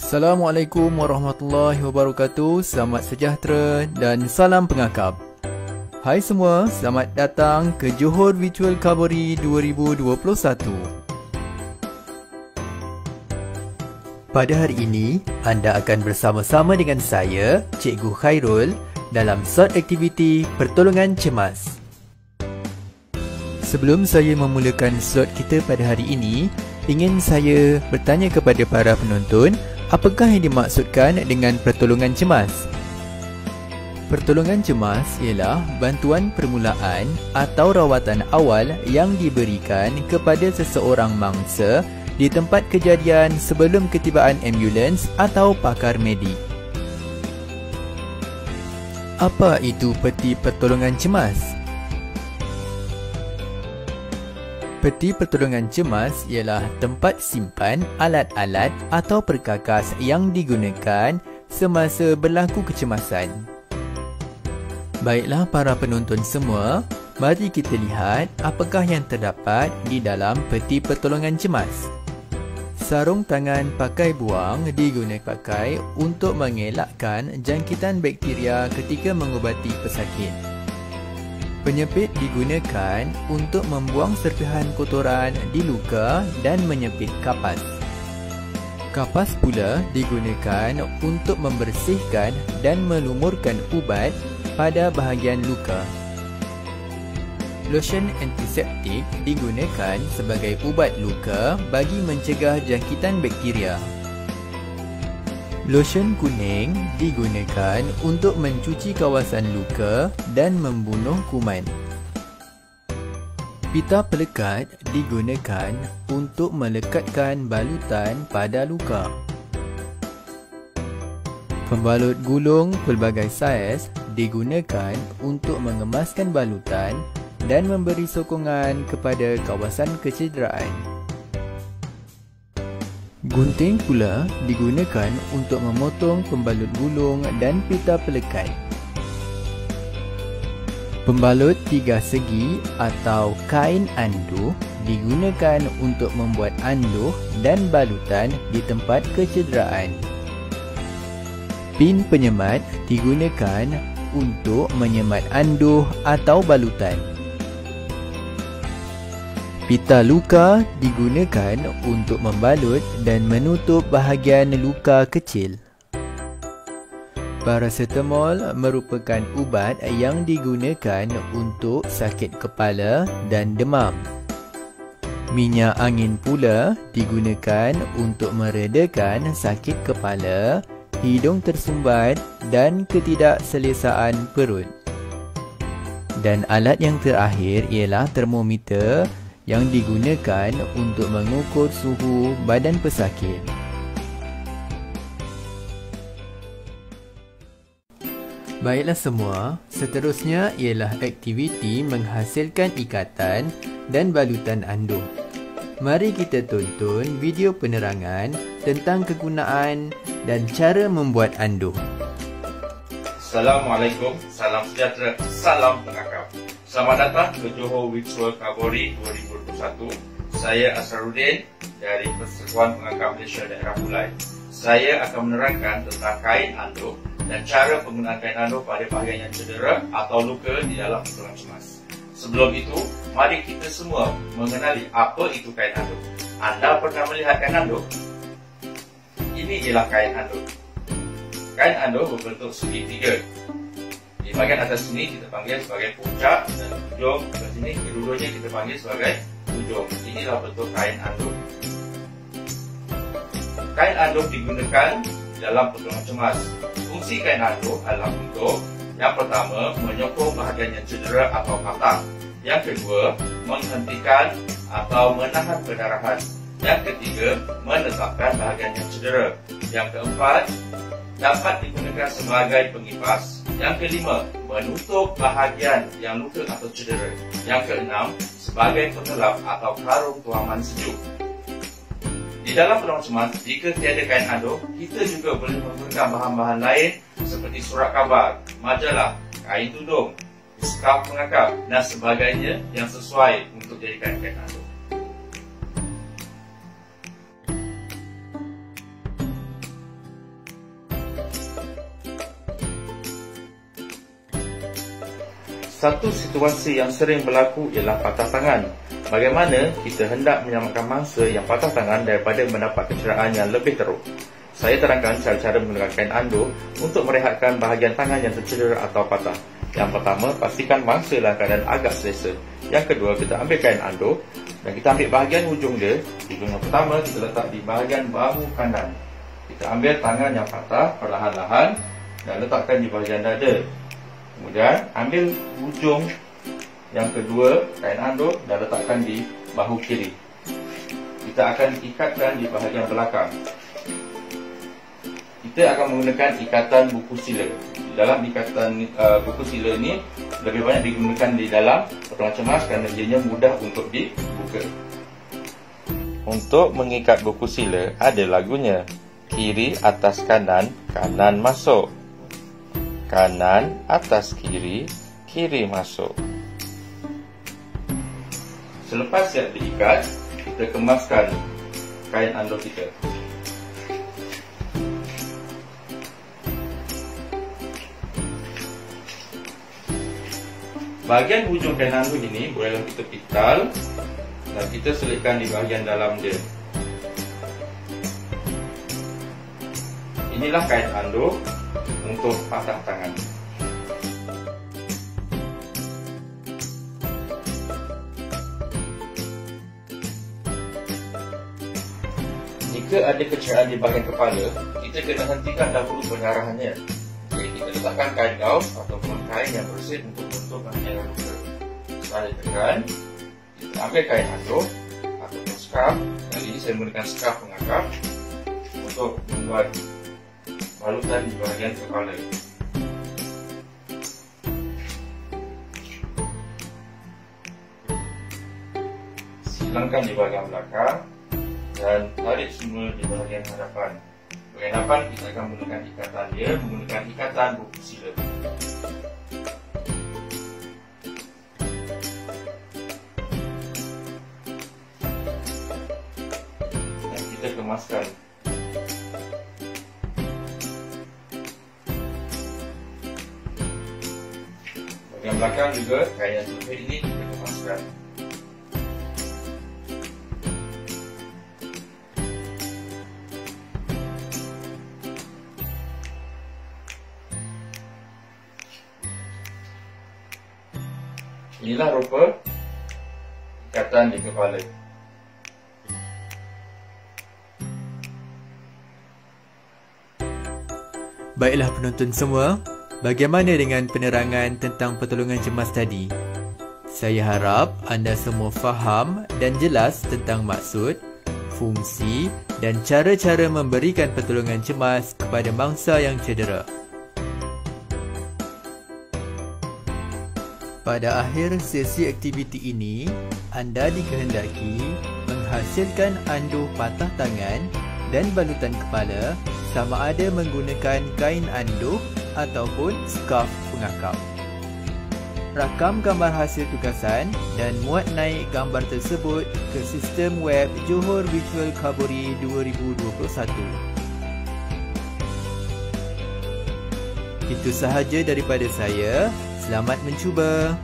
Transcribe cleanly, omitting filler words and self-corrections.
Assalamualaikum warahmatullahi wabarakatuh. Selamat sejahtera dan salam pengakap. Hai semua, selamat datang ke Johor Virtual Kabori 2021. Pada hari ini, anda akan bersama-sama dengan saya, Cikgu Khairul, dalam short aktiviti Pertolongan Cemas. Sebelum saya memulakan slot kita pada hari ini, ingin saya bertanya kepada para penonton, apakah yang dimaksudkan dengan pertolongan cemas? Pertolongan cemas ialah bantuan permulaan atau rawatan awal yang diberikan kepada seseorang mangsa di tempat kejadian sebelum ketibaan ambulans atau pakar medik. Apa itu peti pertolongan cemas? Peti pertolongan cemas ialah tempat simpan alat-alat atau perkakas yang digunakan semasa berlaku kecemasan. Baiklah para penonton semua, mari kita lihat apakah yang terdapat di dalam peti pertolongan cemas. Sarung tangan pakai buang digunakan untuk mengelakkan jangkitan bakteria ketika mengubati pesakit. Penyepit digunakan untuk membuang serpihan kotoran di luka dan menyepit kapas. Kapas pula digunakan untuk membersihkan dan melumurkan ubat pada bahagian luka. Lotion antiseptik digunakan sebagai ubat luka bagi mencegah jangkitan bakteria. Lotion kuning digunakan untuk mencuci kawasan luka dan membunuh kuman. Pita pelekat digunakan untuk melekatkan balutan pada luka. Pembalut gulung pelbagai saiz digunakan untuk mengemaskan balutan dan memberi sokongan kepada kawasan kecederaan. Gunting pula digunakan untuk memotong pembalut gulung dan pita pelekat. Pembalut tiga segi atau kain anduh digunakan untuk membuat anduh dan balutan di tempat kecederaan. Pin penyemat digunakan untuk menyemat anduh atau balutan. Pita luka digunakan untuk membalut dan menutup bahagian luka kecil. Paracetamol merupakan ubat yang digunakan untuk sakit kepala dan demam. Minyak angin pula digunakan untuk meredakan sakit kepala, hidung tersumbat dan ketidakselesaan perut. Dan alat yang terakhir ialah termometer yang digunakan untuk mengukur suhu badan pesakit. Baiklah semua, seterusnya ialah aktiviti menghasilkan ikatan dan balutan anduh. Mari kita tonton video penerangan tentang kegunaan dan cara membuat anduh. Assalamualaikum, salam sejahtera, salam pengakap. Selamat datang ke Johor Virtual Kabori 2021. Saya Asharuddin dari Persekutuan Pengangkat Malaysia Daerah Bulai. Saya akan menerangkan tentang kain anduh dan cara penggunaan kain anduh pada bahagian yang cedera atau luka di dalam pertolongan cemas. Sebelum itu, mari kita semua mengenali apa itu kain anduh. Anda pernah melihat kain anduh? Ini ialah kain anduh. Kain anduh berbentuk segitiga. Di bahagian atas sini kita panggil sebagai puncak dan ujung atas sini kedua-duanya kita panggil sebagai ujung. Inilah bentuk kain anduh. Kain anduh digunakan dalam pertolongan cemas. Fungsi kain anduh adalah untuk yang pertama, menyokong bahagian yang cedera atau patah. Yang kedua, menghentikan atau menahan pendarahan. Yang ketiga, menetapkan bahagian yang cedera. Yang keempat, dapat digunakan sebagai pengipas. Yang kelima, menutup bahagian yang luka atau cedera. Yang keenam, sebagai pengelap atau karung tuaman sejuk. Di dalam pertolongan cemas, jika tiada kain anduh, kita juga boleh menggunakan bahan-bahan lain seperti surat khabar, majalah, kain tudung, skaf pengakap dan sebagainya yang sesuai untuk jadikan kain anduh. Satu situasi yang sering berlaku ialah patah tangan. Bagaimana kita hendak menyelamatkan mangsa yang patah tangan daripada mendapat kecederaan yang lebih teruk? Saya terangkan cara-cara menggunakan kain ando untuk merehatkan bahagian tangan yang tercedera atau patah. Yang pertama, pastikan mangsa dalam keadaan agak selesa. Yang kedua, kita ambil kain ando dan kita ambil bahagian hujung dia. Hujung yang pertama kita letak di bahagian bahu kanan. Kita ambil tangan yang patah perlahan-lahan dan letakkan di bahagian dada. Kemudian ambil hujung yang kedua kain ando dan letakkan di bahu kiri. Kita akan ikatkan di bahagian belakang. Kita akan menggunakan ikatan buku sila. Dalam ikatan buku sila ini lebih banyak digunakan di dalam pertolongan cemas kerana ianya mudah untuk dibuka. Untuk mengikat buku sila ada lagunya. Kiri atas kanan, kanan masuk. Kanan atas kiri, kiri masuk. Selepas siap diikat, kita kemaskan kain ando kita. Bahagian hujung kain ando ini bolehlah kita pital dan kita selitkan di bahagian dalam dia. Inilah kain ando untuk patah tangan. Jika ada kecederaan di bahagian kepala, kita kena hentikan dahulu pendarahannya. Jadi kita letakkan kain gauze ataupun kain yang bersih untuk menutup bahagian luka. Setelah ditekan, kita ambil kain ando ataupun scarf. Kali ini saya menggunakan scarf pengangkat untuk membuat balutan di bahagian kepala. Silangkan di bahagian belakang dan tarik semua di bahagian hadapan. Bahagian hadapan kita akan menggunakan ikatan dia, menggunakan ikatan buku sila. Dan kita kemaskan. Bahagian belakang juga kain yang terlebih ini kita kemaskan. Inilah rupa ikatan di kepala. Baiklah penonton semua, bagaimana dengan penerangan tentang pertolongan cemas tadi? Saya harap anda semua faham dan jelas tentang maksud, fungsi dan cara-cara memberikan pertolongan cemas kepada mangsa yang cedera. Pada akhir sesi aktiviti ini, anda dikehendaki menghasilkan ando patah tangan dan balutan kepala sama ada menggunakan kain ando ataupun skarf pengakap. Rakam gambar hasil tugasan dan muat naik gambar tersebut ke sistem web Johor Visual Khaburi 2021. Itu sahaja daripada saya. Selamat mencuba.